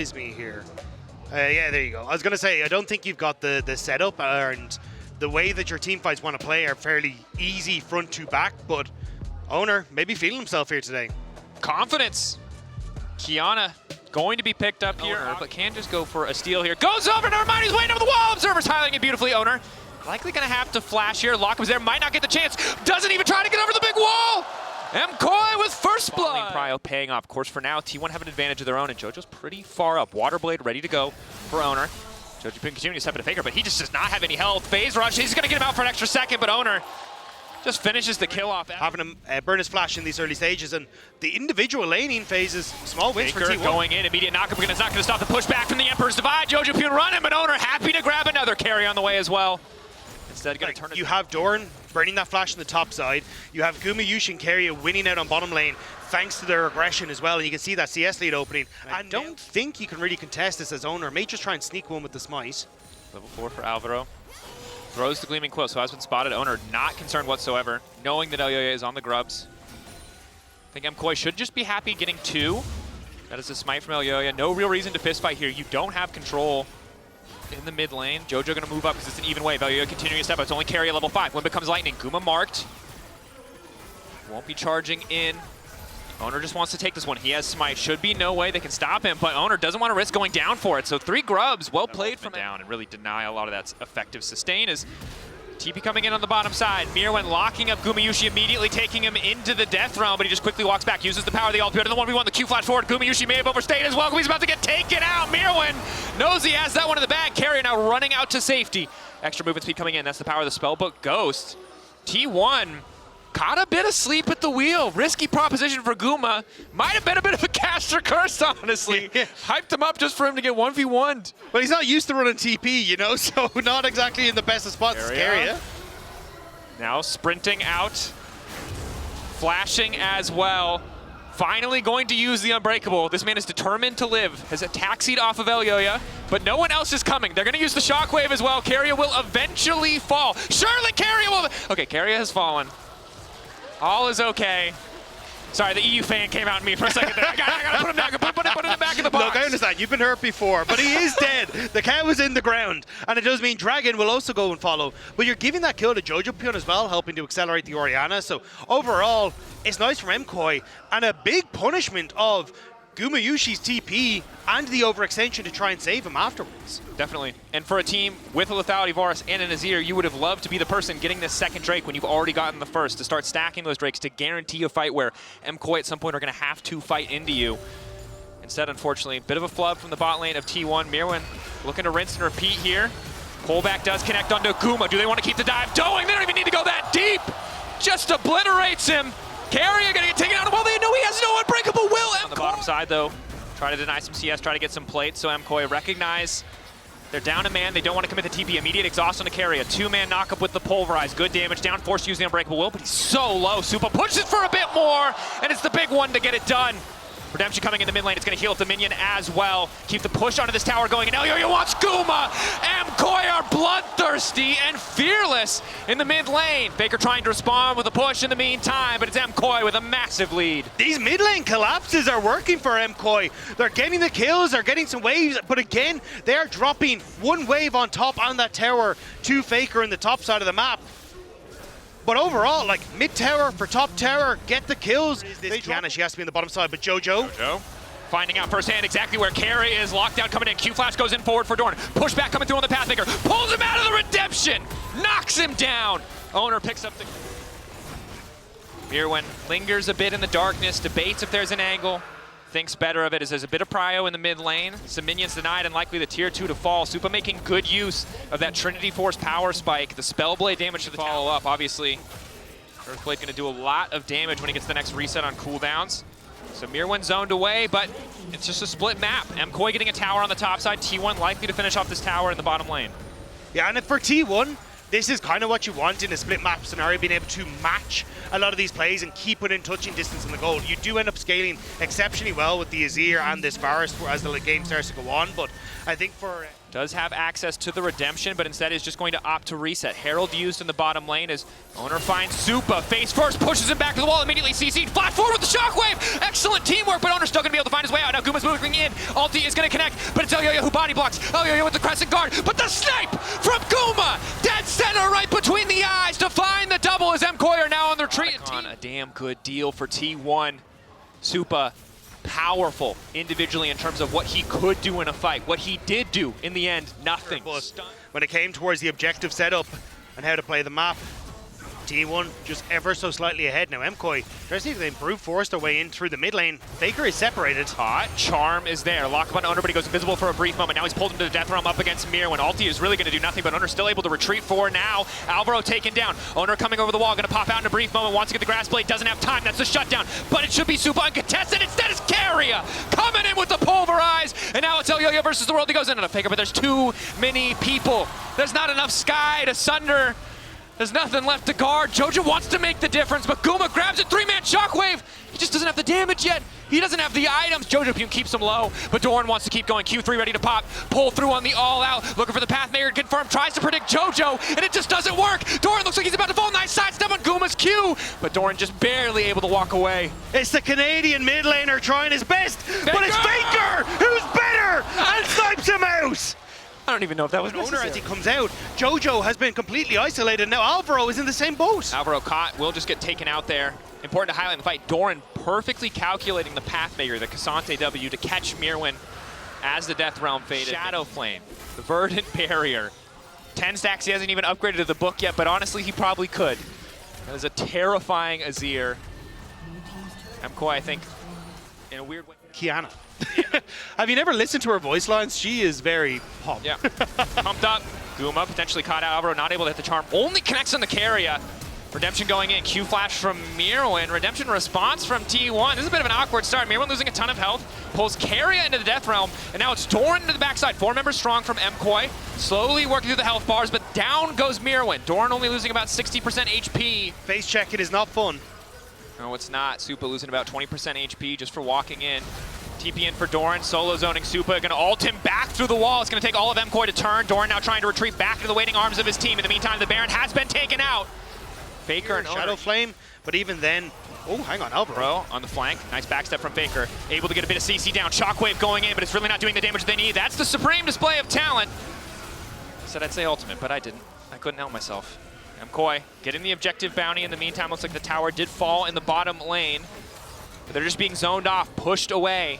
Me here. Yeah, there you go. I was going to say, I don't think you've got the setup and the way that your team fights want to play are fairly easy front to back, but Owner maybe feeling himself here today. Confidence. Kiana going to be picked up here, but can just go for a steal here. Goes over, never mind, he's waiting over the wall. Observer's highlighting it beautifully, Owner. Likely going to have to flash here. Lockham's there, might not get the chance. Doesn't even try to get over the big wall. MKOI with first blood. Prio paying off. Of course, for now, T1 have an advantage of their own, and JoJo's pretty far up. Waterblade ready to go for Owner. JoJo can continue to step into Faker, but he just does not have any health. Phase rush, he's going to get him out for an extra second, but Owner just finishes the kill off. Having him burn his flash in these early stages, and the individual laning phases, small wins for T1. Going in, immediate knockup, it's not going to stop the pushback from the Emperor's Divide. JoJo Pune running, but Owner happy to grab another carry on the way as well. Instead, going to turn it. You have Doran burning that flash on the top side. You have Guma, Yushi, and Keria winning out on bottom lane thanks to their aggression as well. And you can see that CS lead opening. I don't think you can really contest this as Owner. May just try and sneak one with the smite. Level 4 for Alvaro. Throws the Gleaming Quill, so has been spotted. Owner not concerned whatsoever, knowing that Elyoya is on the grubs. I think MKOI should just be happy getting 2. That is a smite from Elyoya. No real reason to fist fight here. You don't have control in the mid lane. JoJo going to move up because it's an even wave. Elyoya continuing to step up. It's only carry at level 5. When becomes lightning. Guma marked. Won't be charging in. Owner just wants to take this one. He has smite. Should be no way they can stop him, but Owner doesn't want to risk going down for it. So 3 grubs, well played from down, and really deny a lot of that effective sustain as TP coming in on the bottom side. Mirwen locking up Gumayushi, immediately taking him into the death realm, but he just quickly walks back, uses the power of the ultimate, and the 1v1, the Q flash forward. Gumayushi may have overstayed as well. He's about to get taken out. Mirwen knows he has that one in the bag. Carrier now running out to safety. Extra movement speed coming in. That's the power of the spellbook Ghost. T1 caught a bit of sleep at the wheel. Risky proposition for Guma. Might have been a bit of a caster curse, honestly. Hyped him up just for him to get 1v1'd. But he's not used to running TP, you know, so not exactly in the best of spots. Keria. Now sprinting out. Flashing as well. Finally going to use the Unbreakable. This man is determined to live. Has a taxied off of Elyoya, but no one else is coming. They're going to use the Shockwave as well. Keria will eventually fall. Surely Keria will... Okay, Keria has fallen. All is okay. Sorry, the EU fan came out in me for a second there. I gotta put him down. Put him in the back of the box. Look, I understand. You've been hurt before, but he is dead. The cat was in the ground, and it does mean Dragon will also go and follow. But you're giving that kill to JoJo Pune as well, helping to accelerate the Orianna. So overall, it's nice from MKOI, and a big punishment of Gumayushi's TP and the overextension to try and save him afterwards. Definitely. And for a team with a Lethality Varus and an Azir, you would have loved to be the person getting this second Drake when you've already gotten the first, to start stacking those Drakes to guarantee a fight where MKOI at some point are going to have to fight into you. Instead, unfortunately, a bit of a flub from the bot lane of T1. Mirwen looking to rinse and repeat here. Pullback does connect onto Guma. Do they want to keep the dive going? They don't even need to go that deep. Just obliterates him. Keria gonna get taken out. Well, they know he has no unbreakable will. On the bottom side, though, try to deny some CS, try to get some plates. So MKOI recognize they're down a man. They don't want to commit the TP. Immediate exhaust on the Keria. 2-man knockup with the pulverize. Good damage. Down force using unbreakable will, but he's so low. Supa pushes for a bit more, and it's the big one to get it done. Redemption coming in the mid lane. It's going to heal up the minion as well. Keep the push onto this tower going. And Elyoya wants Guma. MKOI are bloodthirsty and fearless in the mid lane. Faker trying to respond with a push in the meantime, but it's MKOI with a massive lead. These mid lane collapses are working for MKOI. They're getting the kills, they're getting some waves, but again, they're dropping one wave on top on that tower to Faker in the top side of the map. But overall, like, mid-tower for top tower, get the kills. Kiana, she has to be in the bottom side, but JoJo finding out firsthand exactly where Carry is. Lockdown coming in. Q-Flash goes in forward for Dorn. Pushback coming through on the Pathmaker. Pulls him out of the Redemption. Knocks him down. Owner picks up the... Mirwen lingers a bit in the darkness, debates if there's an angle. Thinks better of it as there's a bit of prio in the mid lane. Some minions denied and likely the tier 2 to fall. Supa making good use of that Trinity Force power spike. The Spellblade damage to the follow up, obviously. Earthblade going to do a lot of damage when he gets the next reset on cooldowns. So Mirwen zoned away, but it's just a split map. MKOI getting a tower on the top side. T1 likely to finish off this tower in the bottom lane. Yeah, and for T1, this is kind of what you want in a split map scenario, being able to match a lot of these plays and keep within touching distance in the goal. You do end up scaling exceptionally well with the Azir and this Varus as the game starts to go on, but I think for... Does have access to the redemption, but instead is just going to opt to reset. Herald used in the bottom lane as Owner finds Supa. Face first, pushes him back to the wall, immediately CC'd. Flash forward with the shockwave! Excellent teamwork, but Owner's still going to be able to find his way out. Now Guma's moving in. Ulti is going to connect, but it's Elyoyo who body blocks. Elyoyo with the crescent guard, but the snipe from Guma! Dead center right between the eyes to find the double as MKOI are now on their retreat. A damn good deal for T1. Supa. Powerful individually in terms of what he could do in a fight. What he did do in the end, nothing. When it came towards the objective setup and how to play the map, T1 just ever so slightly ahead. Now MKOI, they're seeing they brute force their way in through the mid lane. Faker is separated. Charm is there. Lock up on Owner, but he goes invisible for a brief moment. Now he's pulled him to the death realm up against Mir when ulti is really going to do nothing, but Owner's still able to retreat forward now. Alvaro taken down. Owner coming over the wall, going to pop out in a brief moment. Wants to get the grass blade, doesn't have time. That's the shutdown, but it should be Supa uncontested. Instead it's Keria coming in with the pulverize, and now it's Elyoyo versus the world. He goes into the Faker, but there's too many people. There's not enough sky to sunder. There's nothing left to guard. Jojo wants to make the difference, but Guma grabs it. 3-man shockwave. He just doesn't have the damage yet. He doesn't have the items. Jojo keeps him low, but Doran wants to keep going. Q3 ready to pop. Pull through on the all-out. Looking for the Pathmaker to confirm. Tries to predict Jojo, and it just doesn't work. Doran looks like he's about to fall. Nice sidestep on Guma's Q, but Doran just barely able to walk away. It's the Canadian mid laner trying his best, but it's Faker who's better and snipes him out. I don't even know if that was Owner as he comes out. Jojo has been completely isolated. Now Alvaro is in the same boat. Alvaro caught, will just get taken out there. Important to highlight in the fight, Doran perfectly calculating the Pathmaker, the Cassante W, to catch Mirwin as the Death Realm faded. Shadow Flame, the Verdant Barrier. 10 stacks, he hasn't even upgraded to the book yet, but honestly, he probably could. That is a terrifying Azir. MKOI, I think, in a weird way. Kiana. Have you never listened to her voice lines? She is very pumped. Yeah. Pumped up. Guma potentially caught out. Alvaro not able to hit the charm. Only connects on the Keria. Redemption going in. Q flash from Mirwin. Redemption response from T1. This is a bit of an awkward start. Mirwin losing a ton of health. Pulls Keria into the Death Realm. And now it's Doran into the backside. 4 members strong from MKOI. Slowly working through the health bars, but down goes Mirwin. Doran only losing about 60% HP. Face check, it is not fun. No, it's not. Supa losing about 20% HP just for walking in. TP in for Doran, solo zoning Supa, gonna ult him back through the wall. It's gonna take all of MKOI to turn. Doran now trying to retreat back into the waiting arms of his team. In the meantime, the Baron has been taken out. Faker and Shadow Flame, but even then, oh, hang on, Alvaro on the flank. Nice backstep from Faker. Able to get a bit of CC down. Shockwave going in, but it's really not doing the damage they need. That's the supreme display of talent. I said I'd say ultimate, but I didn't. I couldn't help myself. MKOI getting the objective bounty. In the meantime, looks like the tower did fall in the bottom lane. But they're just being zoned off, pushed away.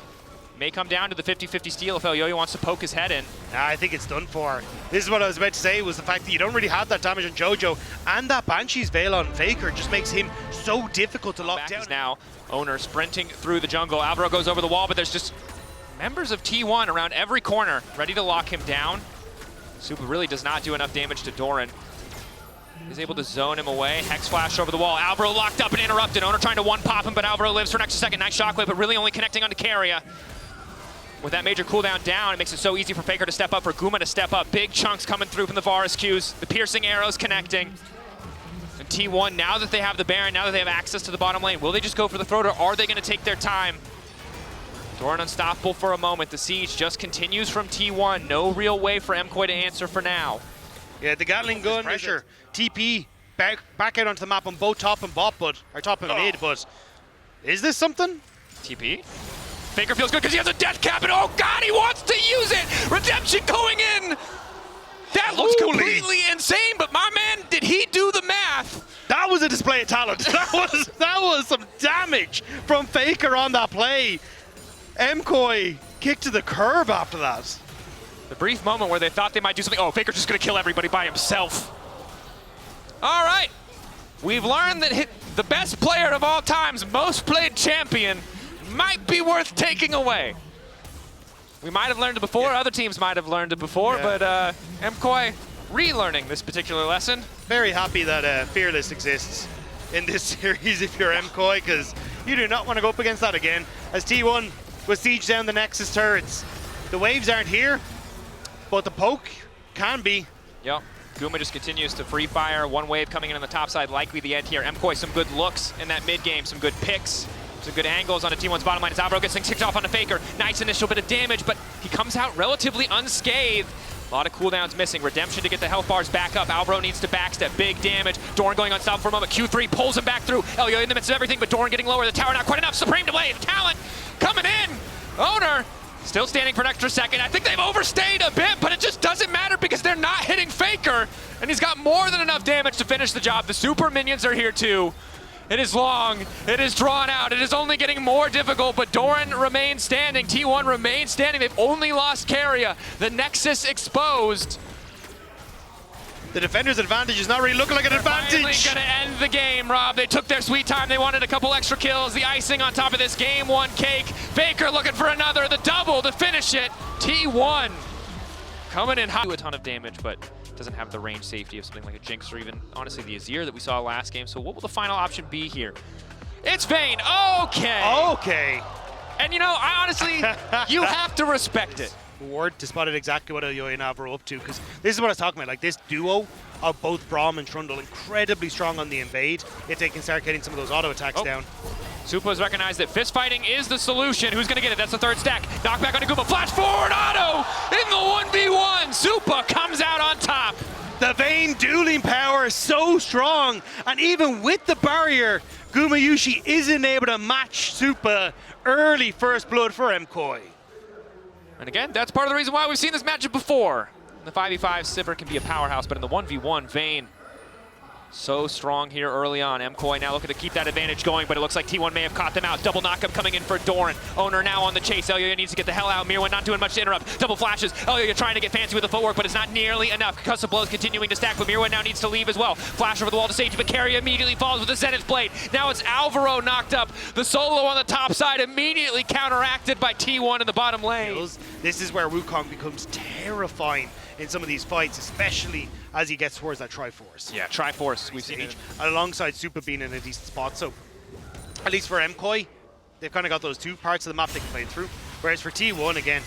May come down to the 50-50 steal if Elyoyo wants to poke his head in. Nah, I think it's done for. This is what I was about to say, was the fact that you don't really have that damage on Jojo, and that Banshee's Veil on Faker just makes him so difficult to lock down. Now, Owner sprinting through the jungle. Alvaro goes over the wall, but there's just members of T1 around every corner ready to lock him down. Supa really does not do enough damage to Doran. He's able to zone him away. Hex flash over the wall. Alvaro locked up and interrupted. Owner trying to one-pop him, but Alvaro lives for an extra second. Nice shockwave, but really only connecting onto Keria. With that major cooldown down, it makes it so easy for Faker to step up, for Guma to step up. Big chunks coming through from the Varus Qs. The piercing arrows connecting. And T1, now that they have the Baron, now that they have access to the bottom lane, will they just go for the throat, or are they going to take their time? Doran unstoppable for a moment. The siege just continues from T1. No real way for MKOI to answer for now. Yeah, the Gatling gun pressure. TP back out onto the map on both top and bot, but or top and mid, but is this something? TP? Faker feels good because he has a death cap, and oh god, he wants to use it! Redemption going in! That looks completely insane, but my man, did he do the math? That was a display of talent. That was some damage from Faker on that play. MKOI kicked to the curb after that. The brief moment where they thought they might do something. Oh, Faker's just gonna kill everybody by himself. All right, we've learned that the best player of all time's most played champion might be worth taking away. We might have learned it before, other teams might have learned it before, but MKOI relearning this particular lesson. Very happy that Fearless exists in this series if you're MKOI, because you do not want to go up against that again. As T1 will siege down the Nexus turrets. The waves aren't here, but the poke can be. Yep. Guma just continues to free fire. One wave coming in on the top side, likely the end here. MKOI, some good looks in that mid game, some good picks, some good angles on a T1's bottom line. As Alvaro gets things kicked off on the Faker. Nice initial bit of damage, but he comes out relatively unscathed. A lot of cooldowns missing. Redemption to get the health bars back up. Alvaro needs to backstep. Big damage. Doran going on stop for a moment. Q3 pulls him back through. Elio in the midst of everything, but Doran getting lower. The tower not quite enough. Supreme to wave. Talent coming in. Owner still standing for an extra second. I think they've overstayed a bit, but it just doesn't matter because they're not hitting Faker, and he's got more than enough damage to finish the job. The super minions are here too. It is long, it is drawn out, it is only getting more difficult, but Doran remains standing, T1 remains standing. They've only lost Karia. The Nexus exposed. The defender's advantage is not really looking like an advantage. Finally gonna end the game, Rob. They took their sweet time. They wanted a couple extra kills. The icing on top of this game one cake. Faker looking for another, the double to finish it. T1 coming in hot. Do a ton of damage, but doesn't have the range safety of something like a Jinx or even, honestly, the Azir that we saw last game. So what will the final option be here? It's Vayne. Okay. Okay. And you know, I honestly, you have to respect it. Ward to spot it exactly what Elio and Alvaro are up to, because this is what I was talking about. Like, this duo of both Braum and Trundle, incredibly strong on the invade if they can start getting some of those auto attacks down. Supa has recognized that fist fighting is the solution. Who's going to get it? That's the third stack. Knockback on Guma. Flash forward auto in the 1v1. Supa comes out on top. The Vayne dueling power is so strong, and even with the barrier, Gumayushi isn't able to match Supa. Early first blood for MKOI. And again, that's part of the reason why we've seen this matchup before. In the 5v5, Sivir can be a powerhouse, but in the 1v1, Vayne so strong here early on. MKOI now looking to keep that advantage going, but it looks like T1 may have caught them out. Double knockup coming in for Doran. Owner now on the chase. Elio needs to get the hell out. Mirwan not doing much to interrupt. Double flashes. Elio trying to get fancy with the footwork, but it's not nearly enough. Concussive blows continuing to stack, but Mirwan now needs to leave as well. Flash over the wall to safety, but Karia immediately falls with the Zenith Blade. Now it's Alvaro knocked up. The solo on the top side immediately counteracted by T1 in the bottom lane. This is where Wukong becomes terrifying in some of these fights, especially as he gets towards that Triforce. Yeah, Triforce, we've seen it. Alongside Supa being in a decent spot. So, at least for MKOI, they've kind of got those two parts of the map they can play through. Whereas for T1, again,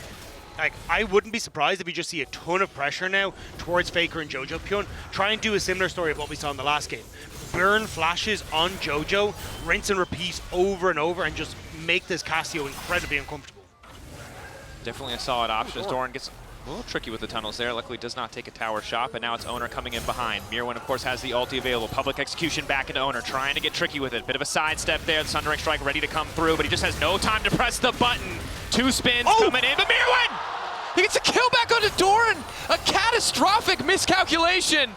like, I wouldn't be surprised if we just see a ton of pressure now towards Faker and Jojo Pyun. Try and do a similar story of what we saw in the last game. Burn flashes on Jojo, rinse and repeat over and over, and just make this Cassio incredibly uncomfortable. Definitely a solid option as Doran gets a little tricky with the tunnels there. Luckily does not take a tower shot, but now it's Owner coming in behind. Mirwan, of course, has the ulti available. Public execution back into Owner, trying to get tricky with it. Bit of a sidestep there. The Sundering Strike ready to come through, but he just has no time to press the button. Two spins coming in, but Mirwan! He gets a kill back onto Doran! A catastrophic miscalculation!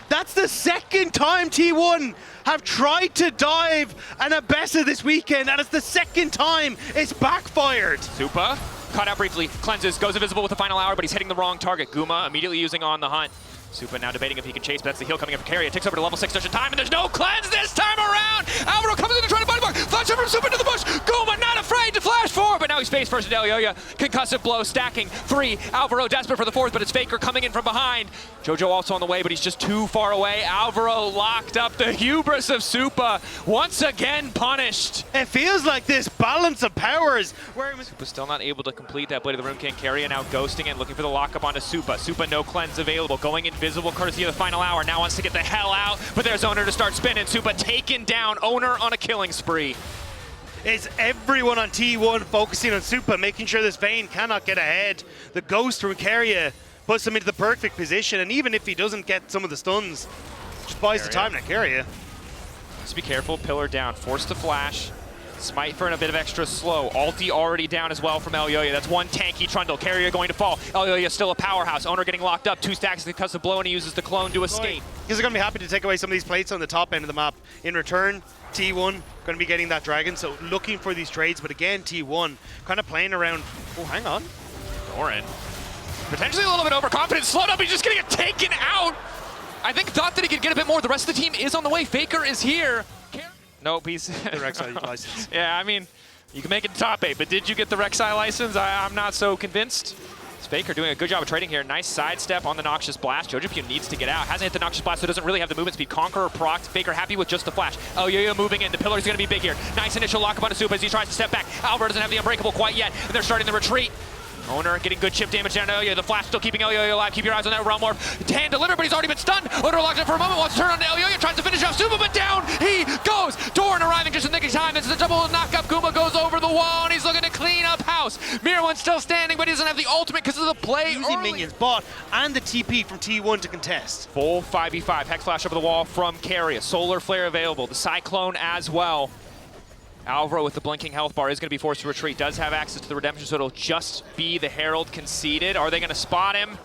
That's the second time T1 have tried to dive an Abessa this weekend, and it's the second time it's backfired. Supa caught out briefly, cleanses, goes invisible with the final hour, but he's hitting the wrong target. Guma immediately using on the hunt. Supa now debating if he can chase, but that's the heal coming up for Karia. Takes over to level 6 just in time, and there's no cleanse this time around! Alvaro comes in to try to body block. Flash over from Supa to the bush. Guma not afraid to flash forward, but now he's face first at Elioya. Concussive blow stacking. 3. Alvaro desperate for the 4th, but it's Faker coming in from behind. Jojo also on the way, but he's just too far away. Alvaro locked up. The hubris of Supa once again punished. It feels like this balance of powers where Supa still not able to complete that Blade of the Rune King. Karia now ghosting it, looking for the lockup onto Supa. Supa no cleanse available, going invisible courtesy of the final hour. Now wants to get the hell out, but there's Owner to start spinning. Supa taken down. Owner on a killing spree. It's everyone on T1 focusing on Supa, making sure this Vayne cannot get ahead. The ghost from Karia puts him into the perfect position, and even if he doesn't get some of the stuns, just buys the time to Karia. Just be careful, pillar down, forced to flash. Smite for a bit of extra slow. Ulti already down as well from Elioya. That's one tanky Trundle. Karia going to fall. Elioya still a powerhouse. Owner getting locked up. 2 stacks because of blow, and he uses the clone to escape. He's going to be happy to take away some of these plates on the top end of the map. In return, T1 going to be getting that dragon, so looking for these trades. But again, T1 kind of playing around. Oh, hang on. Doran potentially a little bit overconfident. Slowed up. He's just getting it taken out. I think thought that he could get a bit more. The rest of the team is on the way. Faker is here. Nope, he's the Rek'Sai license. Yeah, I mean, you can make it top 8, but did you get the Rek'Sai license? I'm not so convinced. It's Faker doing a good job of trading here. Nice sidestep on the Noxious Blast. Jojo Pyun needs to get out. Hasn't hit the Noxious Blast, so doesn't really have the movement speed. Conqueror procced. Faker happy with just the flash. Elioya moving in. The pillar's going to be big here. Nice initial lockup on Supa as he tries to step back. Alvaro doesn't have the Unbreakable quite yet, and they're starting the retreat. Owner getting good chip damage down to Elyoyo. The flash still keeping Elyoyo alive. Keep your eyes on that realm warp. Hand delivered, but he's already been stunned. Owner locks it for a moment, wants to turn on to Elyoyo, tries to finish off Supa, but down he goes. Doran arriving just in the nick of time. It's the double knockup. Guma goes over the wall, and he's looking to clean up house. Mirwan's still standing, but he doesn't have the ultimate because of the play Using early. minions, bot, and the TP from T1 to contest. Full 5v5. Hex flash over the wall from Carry. Solar Flare available. The Cyclone as well. Alvaro with the blinking health bar is going to be forced to retreat. Does have access to the redemption, so it'll just be the Herald conceded. Are they going to spot him?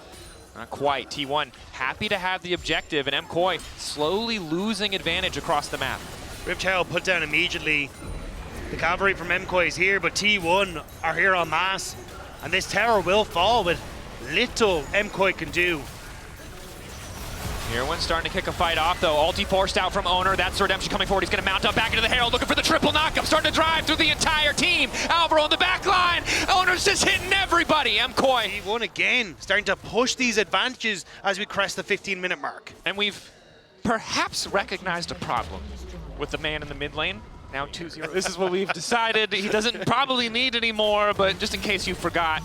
Not quite. T1 happy to have the objective, and MKOI slowly losing advantage across the map. Riptail put down immediately. The cavalry from MKOI is here, but T1 are here en masse. And this tower will fall with little MKOI can do. Mirwan's starting to kick a fight off, though. Ulti forced out from Owner. That's the redemption coming forward. He's going to mount up back into the Herald, looking for the triple knockup. Starting to drive through the entire team. Alvaro on the back line. Owner's just hitting everybody. MKOI. T1 again, starting to push these advantages as we crest the 15-minute mark. And we've perhaps recognized a problem with the man in the mid lane. Now 2-0. This is what we've decided. He doesn't probably need any more, but just in case you forgot.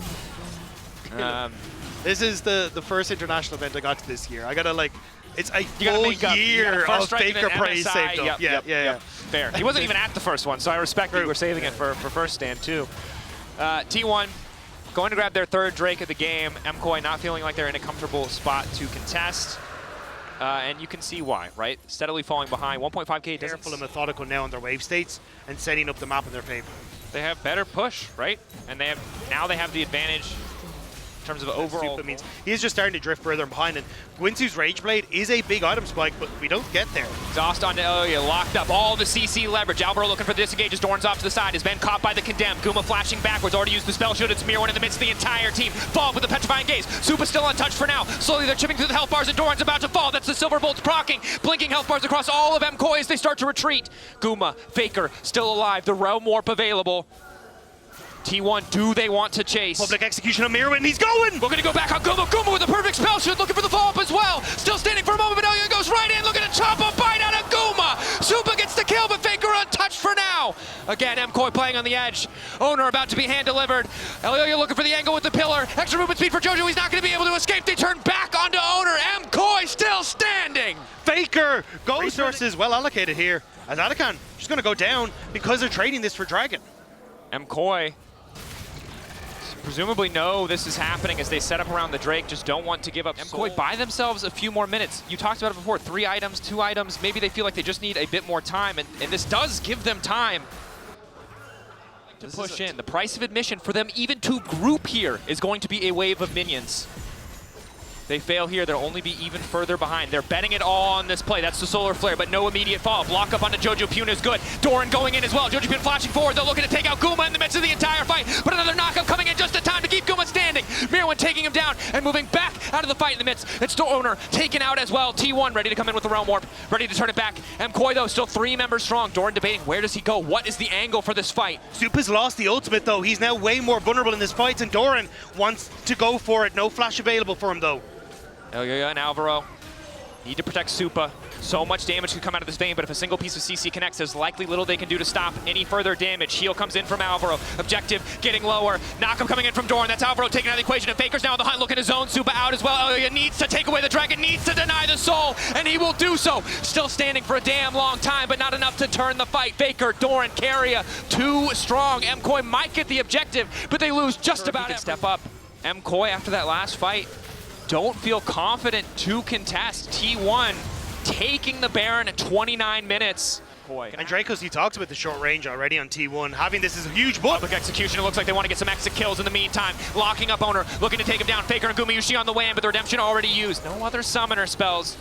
This is the first international event I got to this year. I gotta it's a You gotta full make up. year of Faker an praise MSI. saved up. Yep. Fair. He wasn't even at the first one, so I respect that you were saving it for first stand too. T1 going to grab their third Drake of the game. MKOI not feeling like they're in a comfortable spot to contest. And you can see why, right? Steadily falling behind. 1.5k. Careful and methodical now on their wave states and setting up the map in their favor. They have better push, right? And they have the advantage in terms of overall. Supa means he's just starting to drift further behind, and Gwinsu's Rage Blade is a big item spike, but we don't get there. Exhaust onto Elyoyo, locked up, all the CC leverage. Alvaro looking for the disengage, Dorn's off to the side, has been caught by the Condemned. Guma flashing backwards, already used the spell shield. It's Mirwan in the midst of the entire team. Fall with the Petrifying Gaze. Supa's still untouched for now. Slowly they're chipping through the health bars, and Doran's about to fall. That's the Silver Bolts proccing, blinking health bars across all of MKOI as they start to retreat. Guma, Faker, still alive, the Realm Warp available. T1, do they want to chase? Public execution of Mirwan, he's going! We're gonna go back on Guma. Guma with a perfect spell shield, looking for the follow-up as well. Still standing for a moment, but Elyoyo goes right in, looking to chop a bite out of Guma. Supa gets the kill, but Faker untouched for now. Again, MKOI playing on the edge. Owner about to be hand-delivered. Elyoyo looking for the angle with the pillar. Extra movement speed for Jojo, he's not gonna be able to escape. They turn back onto Owner. MKOI still standing. Faker! Gold resources well allocated here, as Adakan just gonna go down because they're trading this for Dragon. MKOI presumably know this is happening as they set up around the Drake, just don't want to give up. MKOI buy themselves a few more minutes. You talked about it before, 3 items, 2 items. Maybe they feel like they just need a bit more time, and this does give them time to push in. The price of admission for them even to group here is going to be a wave of minions. They fail here, they'll only be even further behind. They're betting it all on this play. That's the Solar Flare, but no immediate follow-up. Block up onto Jojo Pune is good. Doran going in as well. Jojo Pune flashing forward. They're looking to take out Guma in the midst of the entire fight, but another knockup coming in just in time to keep Guma standing. Mirwan taking him down and moving back out of the fight in the midst. It's Owner taken out as well. T1 ready to come in with the Realm Warp, ready to turn it back. MKOI though, still 3 members strong. Doran debating, where does he go? What is the angle for this fight? Supa's lost the ultimate though. He's now way more vulnerable in this fight, and Doran wants to go for it. No flash available for him though. Elyoyo and Alvaro need to protect Supa. So much damage could come out of this vein, but if a single piece of CC connects, there's likely little they can do to stop any further damage. Heal comes in from Alvaro. Objective getting lower. Knockup coming in from Doran. That's Alvaro taking out of the equation, and Faker's now on the hunt looking to zone Supa out as well. Elyoyo needs to take away the Dragon, needs to deny the soul, and he will do so. Still standing for a damn long time, but not enough to turn the fight. Faker, Doran, Carrier, too strong. MKOI might get the objective, but they lose just about everything. Step up. MKOI after that last fight don't feel confident to contest. T1 taking the Baron at 29 minutes. And Dracos, he talks about the short range already on T1. Having this is a huge book. Public execution, it looks like they want to get some exit kills in the meantime. Locking up Owner, looking to take him down. Faker and Gumayushi on the way in, but the redemption already used. No other summoner spells.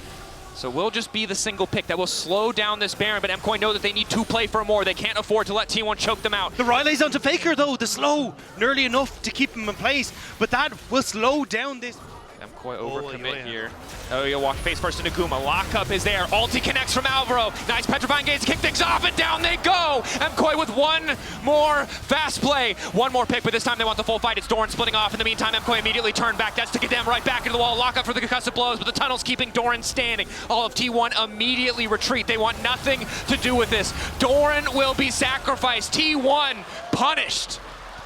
So we'll just be the single pick that will slow down this Baron, but MKOI know that they need to play for more. They can't afford to let T1 choke them out. The Rilay's onto Faker though, the slow, nearly enough to keep him in place, but that will slow down this. MKOI overcommit here. Elyoyo walk face first into Guma. Lockup is there. Ulti connects from Alvaro. Nice Petrifying Gaze to kick things off, and down they go. MKOI with one more fast play. One more pick, but this time they want the full fight. It's Doran splitting off. In the meantime, MKOI immediately turned back. That's to get them right back into the wall. Lockup for the concussive blows, but the tunnel's keeping Doran standing. All of T1 immediately retreat. They want nothing to do with this. Doran will be sacrificed. T1 punished.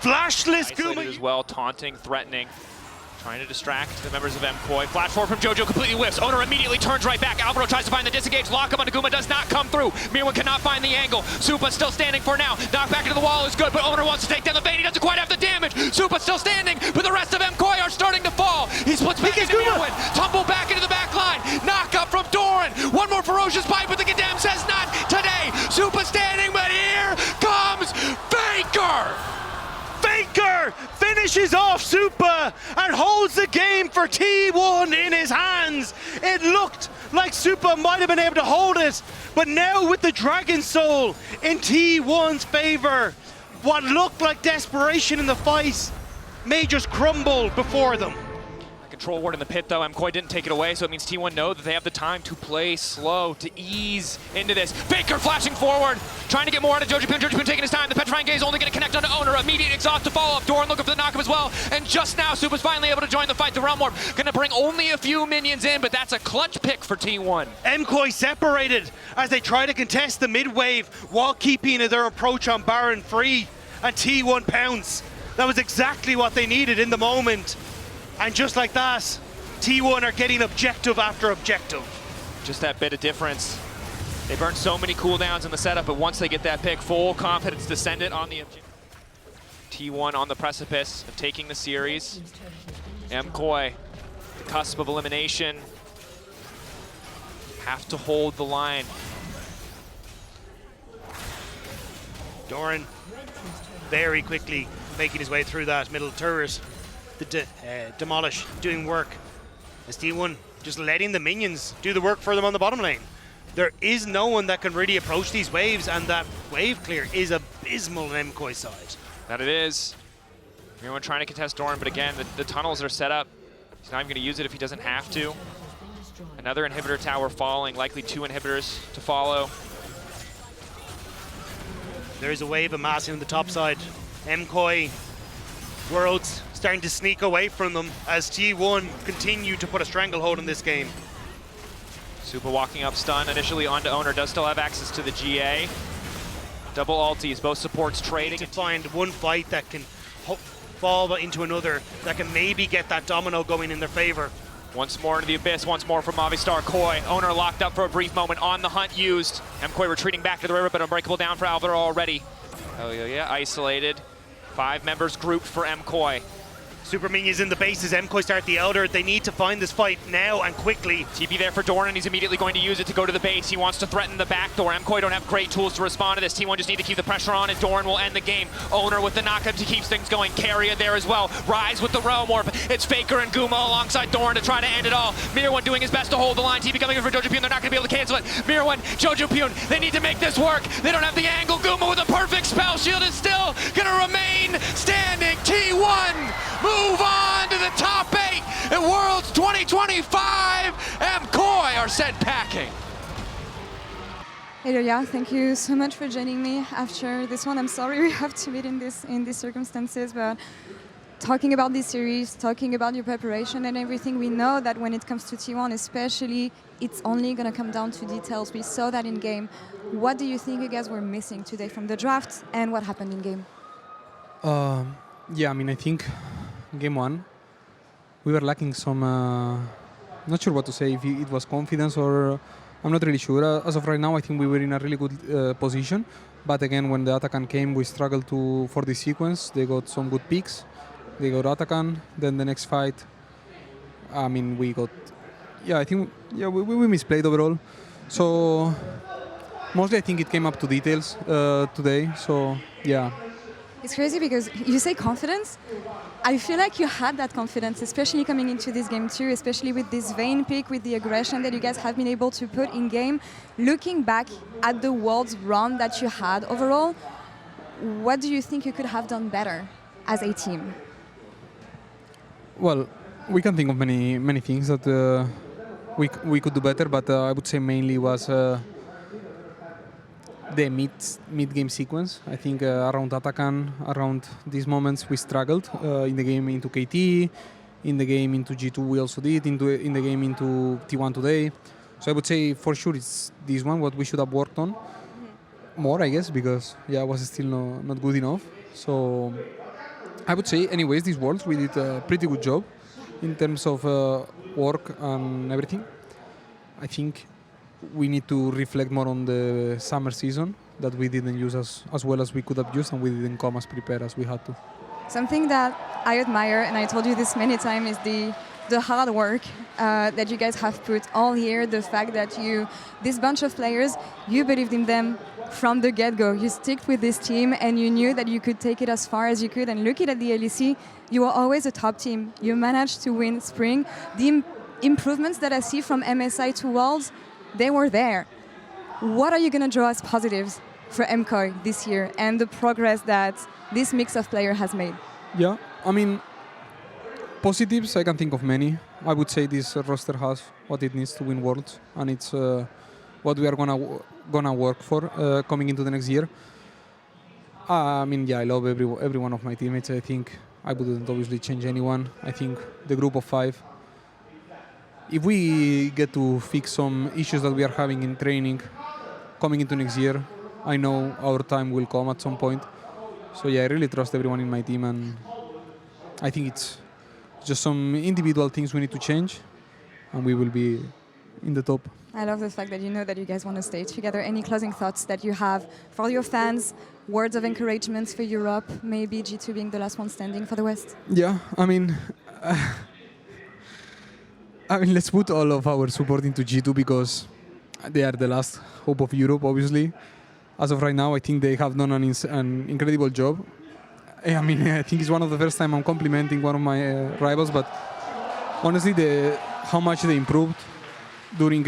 Flashless Isolated Guma. as well, taunting, threatening. Trying to distract the members of MKOI. Flash forward from Jojo, completely whiffs. Owner immediately turns right back. Alvaro tries to find the disengage. Lock up on Guma, does not come through. Mirwan cannot find the angle. Supa still standing for now. Knock back into the wall is good, but Owner wants to take down the bait. He doesn't quite have the damage. Supa still standing, but the rest of MKOI are starting to fall. He splits back into Mirwan. Tumble back into the back line. Knock up from Doran. One more ferocious bite, but the Gadam says not today. Supa standing, but here comes Faker. Faker finishes off Supa and holds the game for T1 in his hands. It looked like Supa might have been able to hold it, but now with the Dragon Soul in T1's favor, what looked like desperation in the fight may just crumble before them. Control ward in the pit though, MKOI didn't take it away, so it means T1 know that they have the time to play slow, to ease into this. Faker flashing forward, trying to get more out of Jojopyun. Jojopyun taking his time. The Petrifying Gaze only going to connect onto Owner. Immediate exhaust to follow up. Doran looking for the knockup as well. And just now, Supa's finally able to join the fight. The Realm Warp going to bring only a few minions in, but that's a clutch pick for T1. MKOI separated as they try to contest the mid-wave while keeping their approach on Baron free. And T1 pounce. That was exactly what they needed in the moment. And just like that, T1 are getting objective after objective. Just that bit of difference. They burned so many cooldowns in the setup, but once they get that pick, full confidence descendant on the objective. T1 on the precipice of taking the series. MKOI, the cusp of elimination. Have to hold the line. Doran very quickly making his way through that middle turret. The Demolish doing work as T1 just letting the minions do the work for them on the bottom lane. There is no one that can really approach these waves, and that wave clear is abysmal on MKOI's side. That it is. Everyone trying to contest Doran, but again, the tunnels are set up. He's not even going to use it if he doesn't have to. Another inhibitor tower falling, likely 2 inhibitors to follow. There is a wave amassing on the top side. MKOI Worlds starting to sneak away from them as T1 continue to put a stranglehold in this game. Supa walking up stun initially onto Owner, does still have access to the GA. Double ultis, both supports trading. To find one fight that can fall into another, that can maybe get that domino going in their favor. Once more into the abyss, once more from Movistar. Koi, Owner locked up for a brief moment, on the hunt used. MKOI retreating back to the river, but unbreakable down for Alvaro already. Oh yeah, isolated. 5 members grouped for MKOI. Super minions in the base as MKOI start the Elder. They need to find this fight now and quickly. TP there for Doran, and he's immediately going to use it to go to the base. He wants to threaten the back door. MKOI don't have great tools to respond to this. T1 just need to keep the pressure on, and Doran will end the game. Owner with the knockup to keep things going. Carrier there as well. Rise with the Realm Warp. It's Faker and Guma alongside Doran to try to end it all. Mirwan doing his best to hold the line. TP coming in for Jojopyun. They're not going to be able to cancel it. Mirwan, Jojopyun, they need to make this work. They don't have the angle. Guma with a perfect spell shield is still going to remain standing. T1 move on to the top 8 at Worlds 2025. MKOI are sent packing. Hey, yeah, thank you so much for joining me after this one. I'm sorry we have to meet in these circumstances, but talking about this series, talking about your preparation and everything, we know that when it comes to T1 especially, it's only going to come down to details. We saw that in game. What do you think you guys were missing today from the draft, and what happened in game? Yeah, I mean, I think game 1, we were lacking some, not sure what to say, if it was confidence or, I'm not really sure. As of right now, I think we were in a really good position. But again, when the Atakan came, we struggled for this sequence. They got some good picks. They got Atakan. Then the next fight, I mean, we got, yeah, I think, yeah, we misplayed overall. So mostly I think it came up to details today. So, yeah. It's crazy because you say confidence. I feel like you had that confidence, especially coming into this game too, especially with this Vayne pick, with the aggression that you guys have been able to put in game. Looking back at the Worlds run that you had overall, what do you think you could have done better as a team? Well, we can think of many things that we could do better, but I would say mainly was the mid-game sequence. I think around Atakan, around these moments, we struggled in the game into KT, in the game into G2 we also did, in the game into T1 today. So I would say for sure it's this one what we should have worked on more, I guess, because yeah, it was still not good enough. So I would say, anyways, these Worlds, we did a pretty good job in terms of work and everything. I think we need to reflect more on the summer season that we didn't use as well as we could have used, and we didn't come as prepared as we had to. Something that I admire, and I told you this many times, is the hard work that you guys have put all year. The fact that this bunch of players, you believed in them from the get-go. You stick with this team, and you knew that you could take it as far as you could. And looking at the LEC, you were always a top team. You managed to win Spring. The improvements that I see from MSI to Worlds, they were there. What are you going to draw as positives for MKOI this year and the progress that this mix of players has made? Yeah, I mean, positives, I can think of many. I would say this roster has what it needs to win Worlds, and it's what we are gonna work for coming into the next year. I mean, yeah, I love every one of my teammates. I think I wouldn't obviously change anyone. I think the group of 5, if we get to fix some issues that we are having in training coming into next year, I know our time will come at some point. So yeah, I really trust everyone in my team, and I think it's just some individual things we need to change, and we will be in the top. I love the fact that you know that you guys want to stay together. Any closing thoughts that you have for your fans? Words of encouragement for Europe, maybe G2 being the last one standing for the West? Yeah, I mean, let's put all of our support into G2 because they are the last hope of Europe, obviously. As of right now, I think they have done an incredible job. I mean, I think it's one of the first time I'm complimenting one of my rivals, but honestly, how much they improved during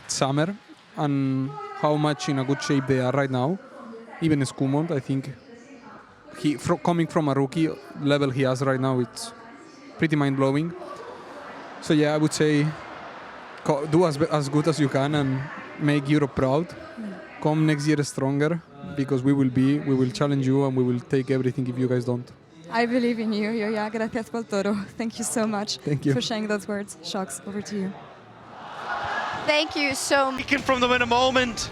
summer and how much in a good shape they are right now. Even Skumont, I think, coming from a rookie level he has right now, it's pretty mind-blowing. So yeah, I would say do as good as you can and make Europe proud. Come next year stronger, because we will challenge you and we will take everything if you guys don't. I believe in you, Yoya. Gracias por todo. Thank you so much for sharing those words. Shocks, over to you. Thank you so much. Speaking from them in a moment,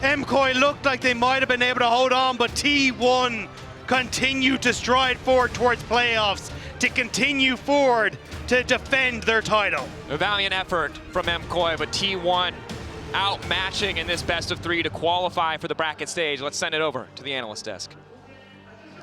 MKOI looked like they might have been able to hold on, but T1 continued to stride forward towards playoffs, to continue forward to defend their title. A valiant effort from MKOI, but T1 outmatching in this best of 3 to qualify for the bracket stage. Let's send it over to the analyst desk.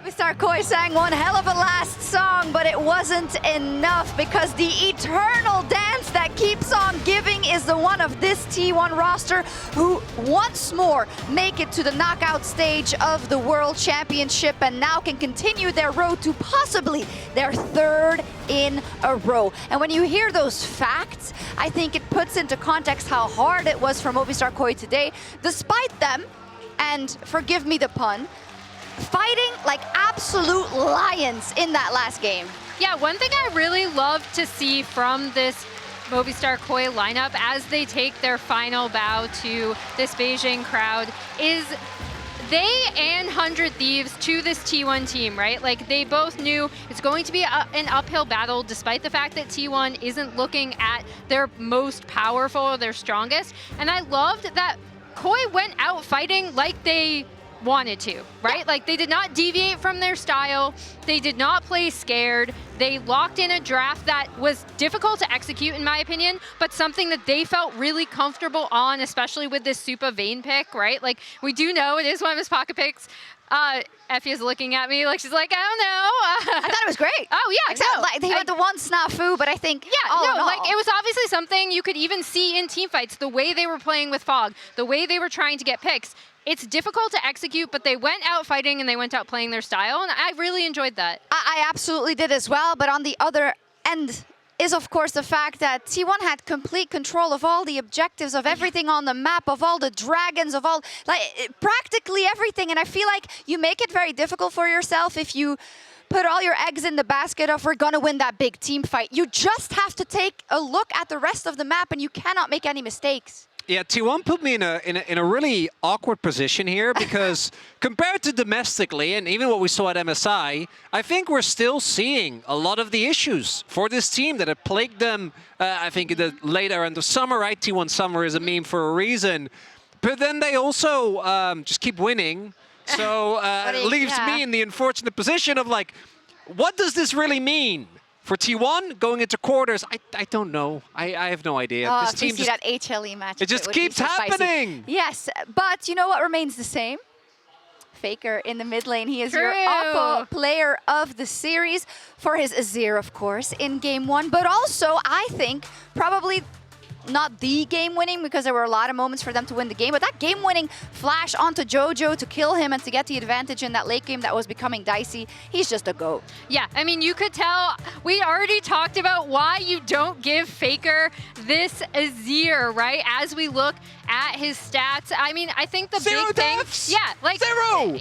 Movistar KOI sang one hell of a last song, but it wasn't enough because the eternal dance that keeps on giving is the one of this T1 roster, who once more make it to the knockout stage of the World Championship and now can continue their road to possibly their 3rd in a row. And when you hear those facts, I think it puts into context how hard it was for Movistar KOI today, despite them, and forgive me the pun, fighting like absolute lions in that last game. Yeah, one thing I really love to see from this Movistar KOI lineup as they take their final bow to this Beijing crowd is they and 100 Thieves to this T1 team, right? Like, they both knew it's going to be an uphill battle, despite the fact that T1 isn't looking at their most powerful or their strongest. And I loved that KOI went out fighting like they wanted to, right? Yeah. Like, they did not deviate from their style. They did not play scared. They locked in a draft that was difficult to execute, in my opinion, but something that they felt really comfortable on, especially with this Supa Vayne pick, right? Like, we do know it is one of his pocket picks. Effie is looking at me like she's like, I don't know. I thought it was great. Oh, yeah. Except, no, like, he had the one snafu, but I think, like, it was obviously something you could even see in teamfights, the way they were playing with Fog, the way they were trying to get picks. It's difficult to execute, but they went out fighting and they went out playing their style, and I really enjoyed that. I absolutely did as well, but on the other end is, of course, the fact that T1 had complete control of all the objectives, of everything on the map, of all the dragons, of all, like, practically everything. And I feel like you make it very difficult for yourself if you put all your eggs in the basket of, we're gonna win that big team fight. You just have to take a look at the rest of the map, and you cannot make any mistakes. Yeah, T1 put me in a really awkward position here because compared to domestically and even what we saw at MSI, I think we're still seeing a lot of the issues for this team that have plagued them, I think, in the later end of summer, right? T1 summer is a meme for a reason. But then they also just keep winning. So it leaves me in the unfortunate position of, like, what does this really mean? For T1, going into quarters, I don't know. I have no idea. Oh, this if we team see just, that HLE match, it just would be keeps so spicy. happening. Yes, but you know what remains the same? Faker in the mid lane. He is your True. Oppo player of the series for his Azir, of course, in game 1. But also, I think, probably not the game-winning, because there were a lot of moments for them to win the game, but that game-winning flash onto Jojo to kill him and to get the advantage in that late game that was becoming dicey. He's just a GOAT. Yeah, I mean, you could tell, we already talked about why you don't give Faker this Azir, right? As we look at his stats, I mean, I think the Zero big thing, deaths! yeah, like Zero!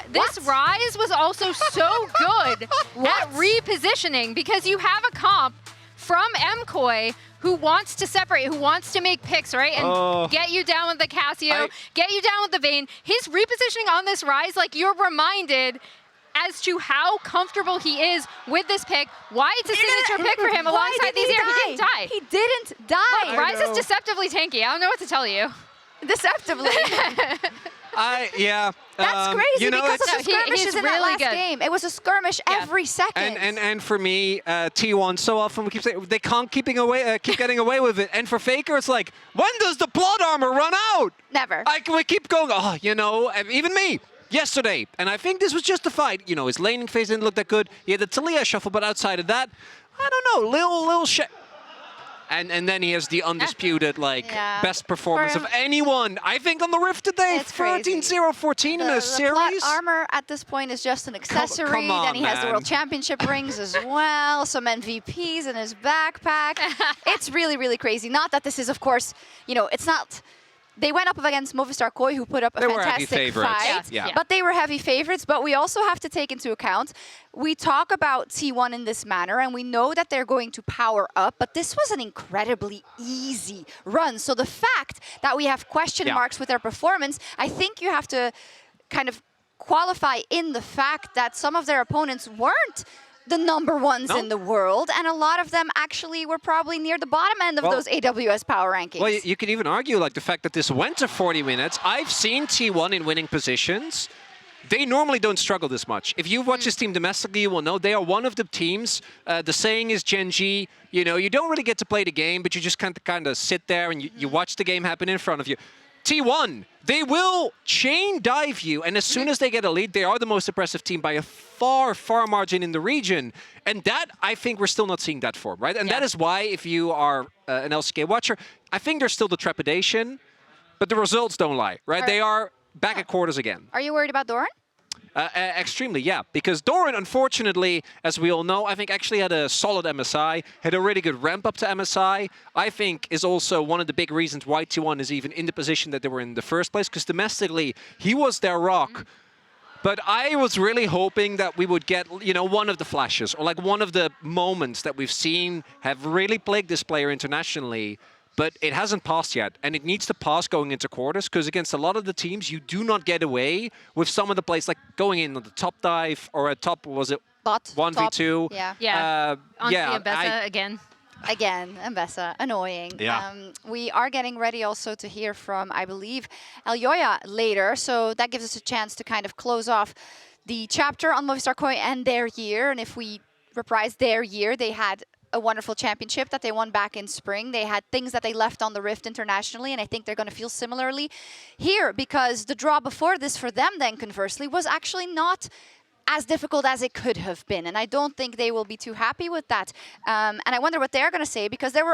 This Rise was also so good at repositioning, because you have a comp from MKOI who wants to separate, who wants to make picks, right? And get you down with the Casio, get you down with the Vayne. His repositioning on this Rise, like, you're reminded as to how comfortable he is with this pick, why it's a signature pick for him alongside these here. He didn't die. He didn't die. Look, Rise is deceptively tanky. I don't know what to tell you. Deceptively. Yeah. That's crazy, you know, because of it's- the skirmishes he's in that really last good. game. It was a skirmish every second. And for me, T1, so often we keep saying they can't keep getting away with it. And for Faker, it's like, when does the plot armor run out? Never. We keep going, oh, you know, even me. Yesterday, and I think this was justified. You know, his laning phase didn't look that good. He had the Talia shuffle, but outside of that, I don't know, little shit. And then he has the undisputed, best performance of anyone, I think, on the Rift today. It's crazy. 13-0-14 in a The series. plot armor at this point is just an accessory. come on, then he has the man. World Championship rings as well, some MVPs in his backpack. It's really, really crazy. Not that this is, of course, you know, it's not... They went up against Movistar KOI, who put up a They were heavy fantastic favorites. fight. Yeah. But they were heavy favorites. But we also have to take into account, we talk about T1 in this manner, and we know that they're going to power up, but this was an incredibly easy run. So the fact that we have question marks with their performance, I think you have to kind of qualify in the fact that some of their opponents weren't the number ones in the world, and a lot of them actually were probably near the bottom end of those AWS power rankings. Well, you could even argue, like, the fact that this went to 40 minutes. I've seen T1 in winning positions. They normally don't struggle this much. If you've watched this team domestically, you will know they are one of the teams. The saying is Gen G, you know, you don't really get to play the game, but you just kind of sit there and you watch the game happen in front of you. T1, they will chain dive you, and as soon as they get a lead, they are the most impressive team by a far, far margin in the region. And that, I think, we're still not seeing that form, right? And that is why, if you are an LCK watcher, I think there's still the trepidation, but the results don't lie, right? They are back at quarters again. Are you worried about Doran? Extremely, yeah. Because Doran, unfortunately, as we all know, I think actually had a solid MSI, had a really good ramp up to MSI. I think is also one of the big reasons why T1 is even in the position that they were in the first place, because domestically, he was their rock. But I was really hoping that we would get, you know, one of the flashes, or like one of the moments that we've seen have really plagued this player internationally. But it hasn't passed yet, and it needs to pass going into quarters, because against a lot of the teams, you do not get away with some of the plays, like going in on the top dive, or a top, was it Bot, 1v2? Yeah. Yeah. On yeah, Ambessa again. Again, Ambessa, annoying. Yeah. We are getting ready also to hear from, I believe, Elyoya later, so that gives us a chance to kind of close off the chapter on Movistar KOI and their year. And if we reprise their year, they had a wonderful championship that they won back in spring. They had things that they left on the Rift internationally, and I think they're going to feel similarly here, because the draw before this for them then, conversely, was actually not as difficult as it could have been, and I don't think they will be too happy with that. And I wonder what they're going to say, because there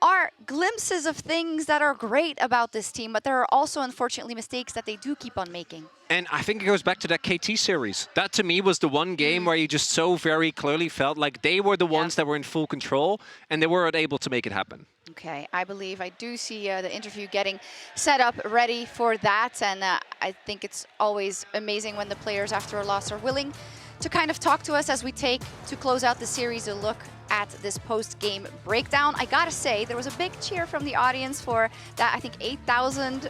are glimpses of things that are great about this team, but there are also, unfortunately, mistakes that they do keep on making. And I think it goes back to that KT series. That, to me, was the one game where you just so very clearly felt like they were the ones that were in full control, and they weren't able to make it happen. Okay, I believe I do see the interview getting set up, ready for that. And I think it's always amazing when the players after a loss are willing to kind of talk to us as we take, to close out the series, a look at this post-game breakdown. I gotta say, there was a big cheer from the audience for that, I think, 8,000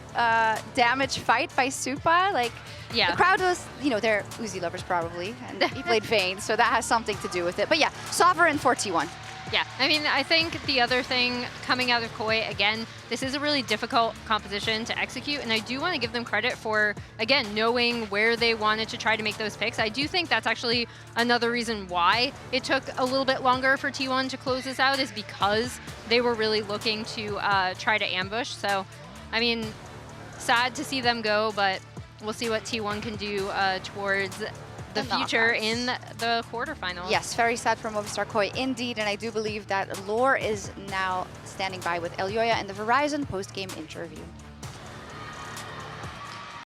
damage fight by Supa. Like, the crowd was, you know, they're Uzi lovers probably, and he played Vayne, so that has something to do with it. But yeah, Sovereign for T1. Yeah, I mean, I think the other thing coming out of KOI, again, this is a really difficult composition to execute, and I do want to give them credit for, again, knowing where they wanted to try to make those picks. I do think that's actually another reason why it took a little bit longer for T1 to close this out, is because they were really looking to try to ambush. So, I mean, sad to see them go, but we'll see what T1 can do towards the future knockouts. in the quarterfinals. Yes, very sad for Movistar KOI indeed, and I do believe that Lore is now standing by with Elyoya in the Verizon post-game interview.